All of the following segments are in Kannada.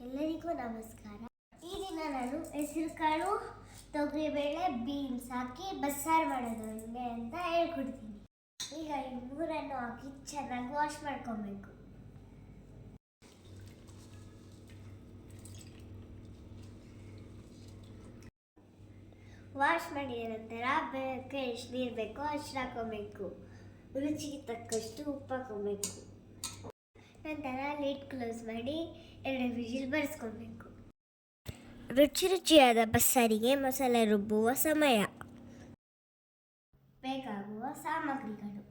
ಎಲ್ಲರಿಗೂ ನಮಸ್ಕಾರ. ಈ ದಿನ ನಾನು ಹೆಸರುಕಾಳು, ತೊಗರಿಬೇಳೆ, ಬೀನ್ಸ್ ಹಾಕಿ ಬಸ್ಸಾರು ಮಾಡೋದು ಹೆಂಗೆ ಅಂತ ಹೇಳ್ಕೊಡ್ತೀನಿ. ಈಗ ಈ ಮೂರನ್ನು ಹಾಕಿ ಚೆನ್ನಾಗಿ ವಾಶ್ ಮಾಡ್ಕೊಬೇಕು. ವಾಶ್ ಮಾಡಿದ ನಂತರ ಬೇಕೆ ಎಷ್ಟು ನೀರು ಬೇಕೋ ಅಷ್ಟು ಹಾಕೋಬೇಕು. ರುಚಿಗೆ ತಕ್ಕಷ್ಟು ಉಪ್ಪು ಹಾಕೋಬೇಕು. ನಂತರ ಲಿಡ್ ಕ್ಲೋಸ್ ಮಾಡಿ 2 ವಿಜಿಲ್ ಬರೆಸ್ಕೊಬೇಕು. ರುಚಿಯಾದ ಬಸ್ಸಾರಿಗೆ ಮಸಾಲೆ ರುಬ್ಬುವ ಸಮಯ. ಬೇಕಾಗುವ ಸಾಮಗ್ರಿಗಳು: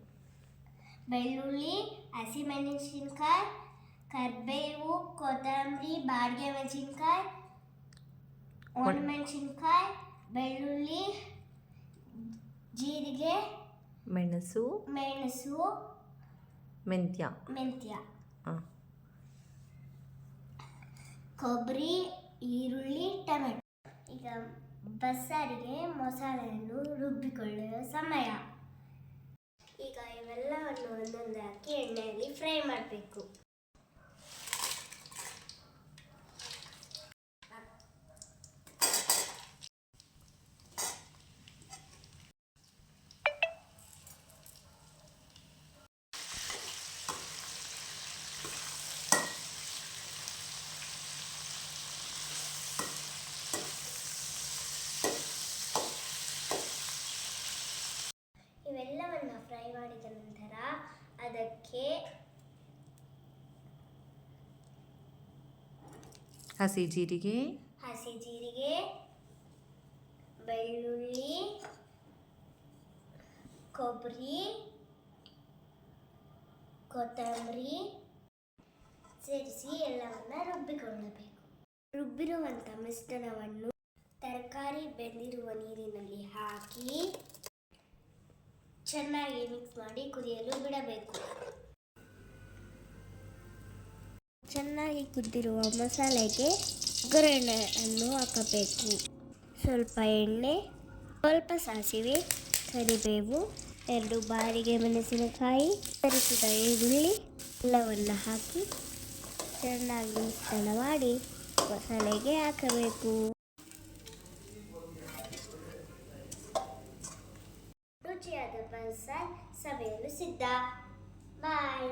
ಬೆಳ್ಳುಳ್ಳಿ, ಹಸಿಮೆಣಸಿನಕಾಯಿ, ಕರಿಬೇವು, ಕೊತ್ತಂಬರಿ, ಬಾಡಿಗೆ ಮೆಣಸಿನಕಾಯಿ, ಒಣಮೆಣಸಿನಕಾಯಿ, ಬೆಳ್ಳುಳ್ಳಿ, ಜೀರಿಗೆ, ಮೆಣಸು, ಮೆಂತ್ಯ, ಕೊಬ್ಬರಿ, ಈರುಳ್ಳಿ, ಟೊಮೆಟೊ. ಈಗ ಬಸ್ಸಾರಿಗೆ ಮಸಾಲೆಯನ್ನು ರುಬ್ಬಿಕೊಳ್ಳುವ ಸಮಯ. ಈಗ ಇವೆಲ್ಲವನ್ನು ಒಂದೊಂದು ಹಾಕಿ ಎಣ್ಣೆಯಲ್ಲಿ ಫ್ರೈ ಮಾಡಬೇಕು. ಇವೆಲ್ಲವನ್ನು ಫ್ರೈ ಮಾಡಿದ ನಂತರ ಅದಕ್ಕೆ ಹಸಿ ಜೀರಿಗೆ, ಬೆಳ್ಳುಳ್ಳಿ, ಕೊಬ್ಬರಿ, ಕೊತ್ತಂಬರಿ ಸೇರಿಸಿ ಎಲ್ಲವನ್ನು ರುಬ್ಬಿಕೊಳ್ಳಬೇಕು. ರುಬ್ಬಿರುವಂಥ ಮಿಶ್ರಣವನ್ನು ತರಕಾರಿ ಬೆಂದಿರುವ ನೀರಿನಲ್ಲಿ ಹಾಕಿ ಚೆನ್ನಾಗಿ ಮಿಕ್ಸ್ ಮಾಡಿ ಕುದಿಯಲು ಬಿಡಬೇಕು. ಚೆನ್ನಾಗಿ ಕುದ್ದಿರುವ ಮಸಾಲೆಗೆ ಒಗ್ಗರಣೆಯನ್ನು ಹಾಕಬೇಕು. ಸ್ವಲ್ಪ ಎಣ್ಣೆ, ಸ್ವಲ್ಪ ಸಾಸಿವೆ, ಕರಿಬೇವು, 2 ಬಾಡಿಗೆ ಮೆಣಸಿನಕಾಯಿ, ತರಿಸಿದ ಈರುಳ್ಳಿ ಎಲ್ಲವನ್ನು ಹಾಕಿ ಚೆನ್ನಾಗಿ ಮಿಶ್ರಣ ಮಾಡಿ ಮಸಾಲೆಗೆ ಹಾಕಬೇಕು. ರುಚಿಯಾದ ಬಸ್ಸಾರು ಸವಿಯಲು ಸಿದ್ಧ. ಬಾಯ್.